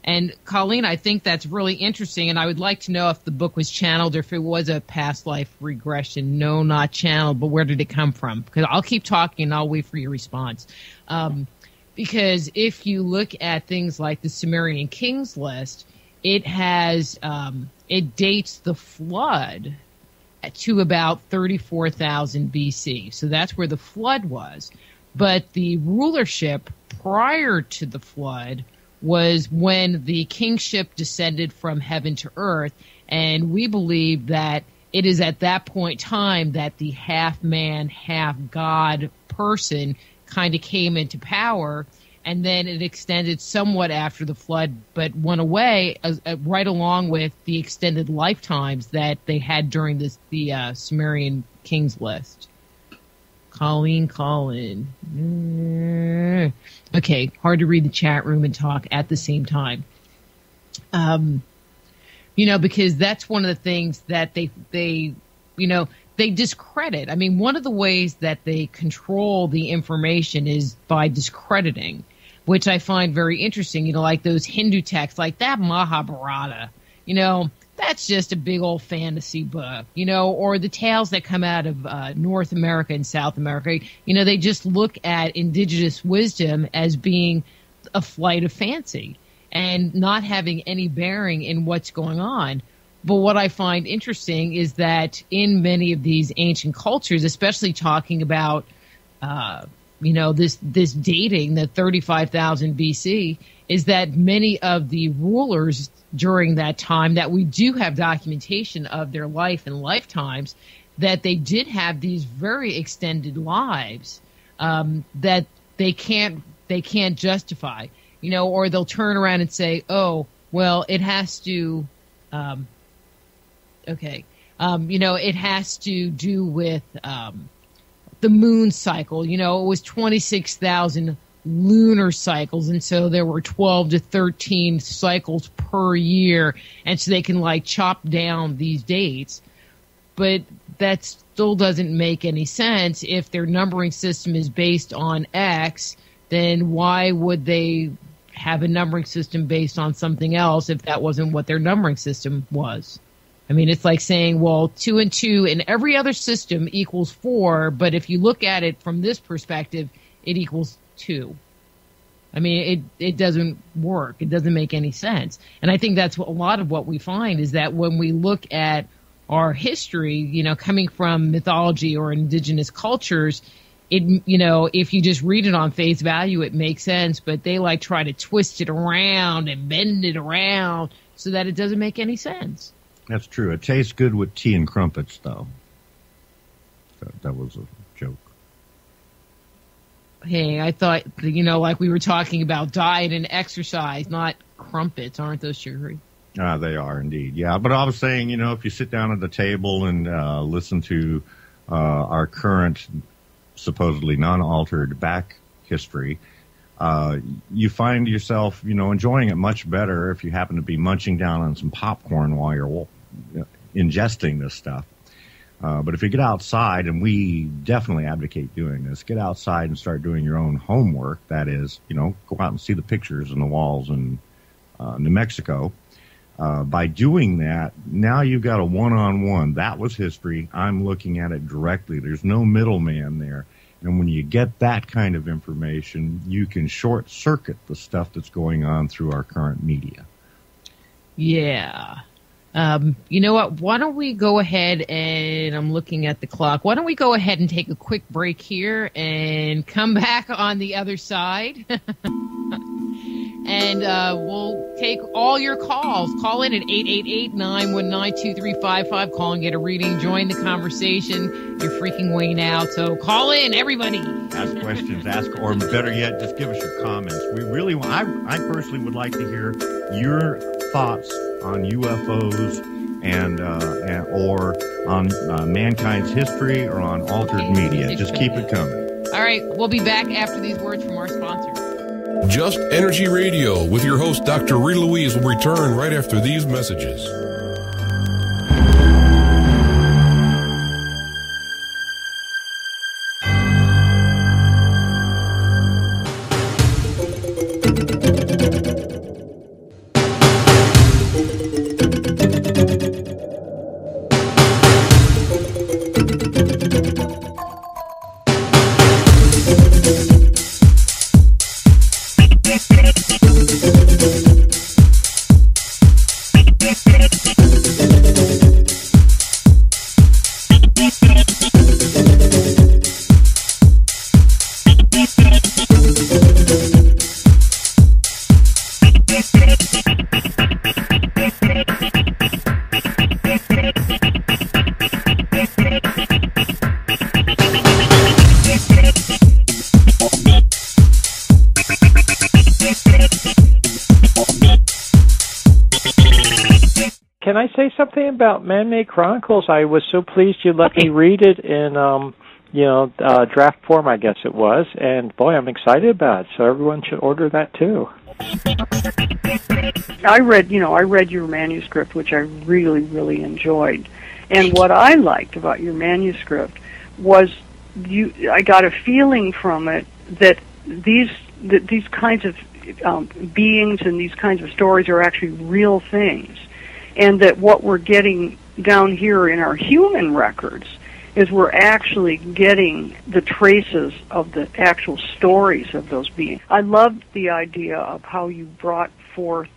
And Colleen, I think that's really interesting, and I would like to know if the book was channeled or if it was a past life regression. No, not channeled, but where did it come from? Because I'll keep talking and I'll wait for your response. Because if you look at things like the Sumerian Kings list, it has it dates the flood to about 34,000 BC. So that's where the flood was. But the rulership prior to the flood was when the kingship descended from heaven to earth, and we believe that it is at that point in time that the half man, half God person kind of came into power, and then it extended somewhat after the flood, but went away right along with the extended lifetimes that they had during the Sumerian kings list. Colleen. Okay, hard to read the chat room and talk at the same time. Because that's one of the things that they discredit. I mean, one of the ways that they control the information is by discrediting, which I find very interesting. Like those Hindu texts, like that Mahabharata, that's just a big old fantasy book, or the tales that come out of North America and South America. They just look at indigenous wisdom as being a flight of fancy and not having any bearing in what's going on. But what I find interesting is that in many of these ancient cultures, especially talking about, this dating, the 35,000 BC, is that many of the rulers during that time, that we do have documentation of their life and lifetimes, that they did have these very extended lives that they can't justify, or they'll turn around and say, oh, well, it has to, it has to do with the moon cycle. It was 26,000 lunar cycles, and so there were 12 to 13 cycles per year, and so they can like chop down these dates. But that still doesn't make any sense. If their numbering system is based on X, then why would they have a numbering system based on something else if that wasn't what their numbering system was? I mean, it's like saying, well, 2 and 2 in every other system equals 4, but if you look at it from this perspective, it equals 2. I mean, it doesn't work. It doesn't make any sense. And I think that's what, a lot of what we find is that when we look at our history, you know, coming from mythology or indigenous cultures, it, you know, if you just read it on face value, it makes sense, but they like try to twist it around and bend it around so that it doesn't make any sense. That's true. It tastes good with tea and crumpets, though. That was a joke. Hey, I thought, you know, like we were talking about diet and exercise, not crumpets. Aren't those sugary? They are indeed. Yeah, but I was saying, you know, if you sit down at the table and listen to our current supposedly non-altered back history, you find yourself, you know, enjoying it much better if you happen to be munching down on some popcorn while you're ingesting this stuff. But if you get outside, and we definitely advocate doing this, get outside and start doing your own homework. That is, you know, go out and see the pictures on the walls in New Mexico. By doing that, now you've got a one-on-one. That was history. I'm looking at it directly. There's no middleman there. And when you get that kind of information, you can short-circuit the stuff that's going on through our current media. Yeah. You know what? Why don't we go ahead and I'm looking at the clock. Why don't we go ahead and take a quick break here and come back on the other side? And we'll take all your calls. Call in at 888-919-2355. Call and get a reading. Join the conversation. You're freaking Wayne out. So call in, everybody. Ask questions, or better yet, just give us your comments. We really want, I personally would like to hear your thoughts on UFOs and or on mankind's history or on altered media. Just keep it coming. All right. We'll be back after these words from our sponsor. Just Energy Radio with your host, Dr. Rita Louise, will return right after these messages. Can I say something about Man-Made Chronicles? I was so pleased you let me read it in, draft form, I guess it was. And boy, I'm excited about it. So everyone should order that too. I read your manuscript, which I really, really enjoyed. And what I liked about your manuscript was I got a feeling from it that these kinds of beings and these kinds of stories are actually real things. And that what we're getting down here in our human records is we're actually getting the traces of the actual stories of those beings. I loved the idea of how you brought forth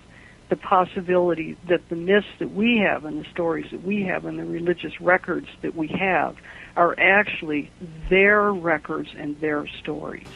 the possibility that the myths that we have and the stories that we have and the religious records that we have are actually their records and their stories.